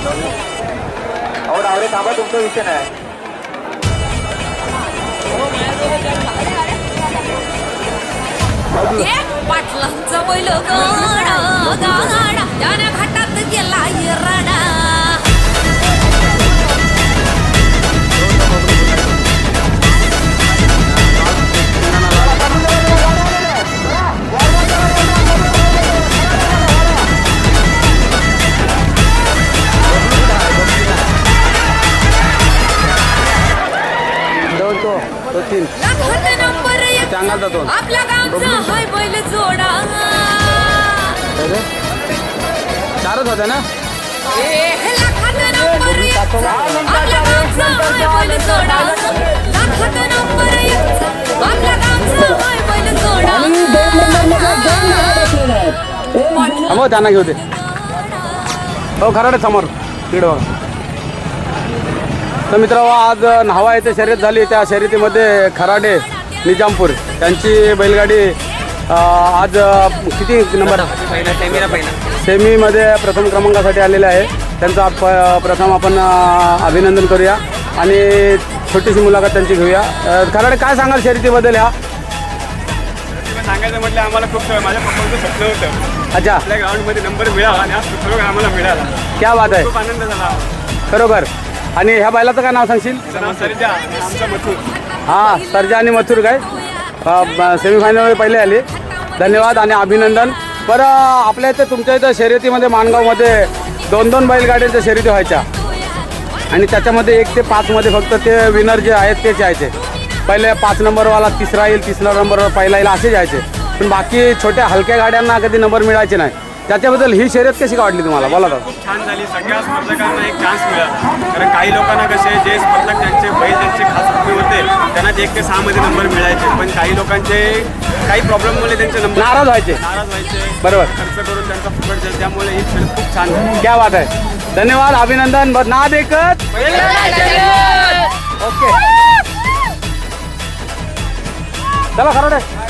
और आवडे थांबा, तुमचा विषय नाही. पाटलांचं बैल गाडा त्याने घाटात गेला राडा. आपल्या गावचं हाय बैल जोडा. चारच होत्या ना. लाखात नंबर एक आपल्या गावचं हाय बैल जोडा. लाखात नंबर एक आपल्या गावचं हाय बैल जोडा. हो त्यांना घेऊ दे. हो खराडे समोर तिकडे बघा. तर मित्रांनो, आज न्हावा येथे शर्यत झाली. त्या शर्यतीमध्ये खराडे निजामपूर त्यांची बैलगाडी आज किती नंबर सेमीमध्ये प्रथम क्रमांकासाठी आलेले आहे. त्यांचा प्रथम आपण अभिनंदन करूया आणि छोटीशी मुलाखत त्यांची घेऊया. खराडे, काय सांगाल शर्यतीबद्दल? ह्या सांगायचं म्हटलं आम्हाला खूप माझ्या पप्पांचं स्वप्न होतं. अच्छा, आपल्या ग्राउंडमध्ये नंबर मिळावा आणि आज खरोखर आम्हाला मिळाला. क्या बात आहे, खूप आनंद झाला खरोखर. आणि ह्या बैलाचं काय नाव सांगशील? सरजा आमचा मथुर. हां, सर्जा आणि मथुर काय सेमीफायनलमध्ये पहिले आले. धन्यवाद आणि अभिनंदन. बरं, आपल्या इथे तुमच्या इथं शर्यतीमध्ये माणगावमध्ये 2-2 बैलगाड्यांच्या शर्यती व्हायच्या आणि त्याच्यामध्ये 1 ते 5मध्ये फक्त ते विनर जे आहेत तेच यायचे. पहिले 5 नंबरवाला तिसरा येईल, तिसरा नंबरवर पहिला येईल असे जायचे. पण बाकी छोट्या हलक्या गाड्यांना कधी नंबर मिळायचे नाही. त्याच्याबद्दल ही शर्यत कशी का वाटली तुम्हाला? बोला. खूप छान झाली. सगळ्या स्पर्धकांना एक चान्स मिळाला. कारण काही लोकांना कसे जे स्पर्धक त्यांचे बैल ज्यांचे खास उपयोग होते त्यांना 1 ते 6मध्ये नंबर मिळायचे. पण काही लोकांचे काही प्रॉब्लेममुळे त्यांचे नंबर नाराज व्हायचे. बरोबर. खर्च करून त्यांचा फुकट जाईल. त्यामुळे ही शर्यत खूप छान झाली. क्या बात आहे, धन्यवाद, अभिनंदन. नाद एकच. ओके, चला खरं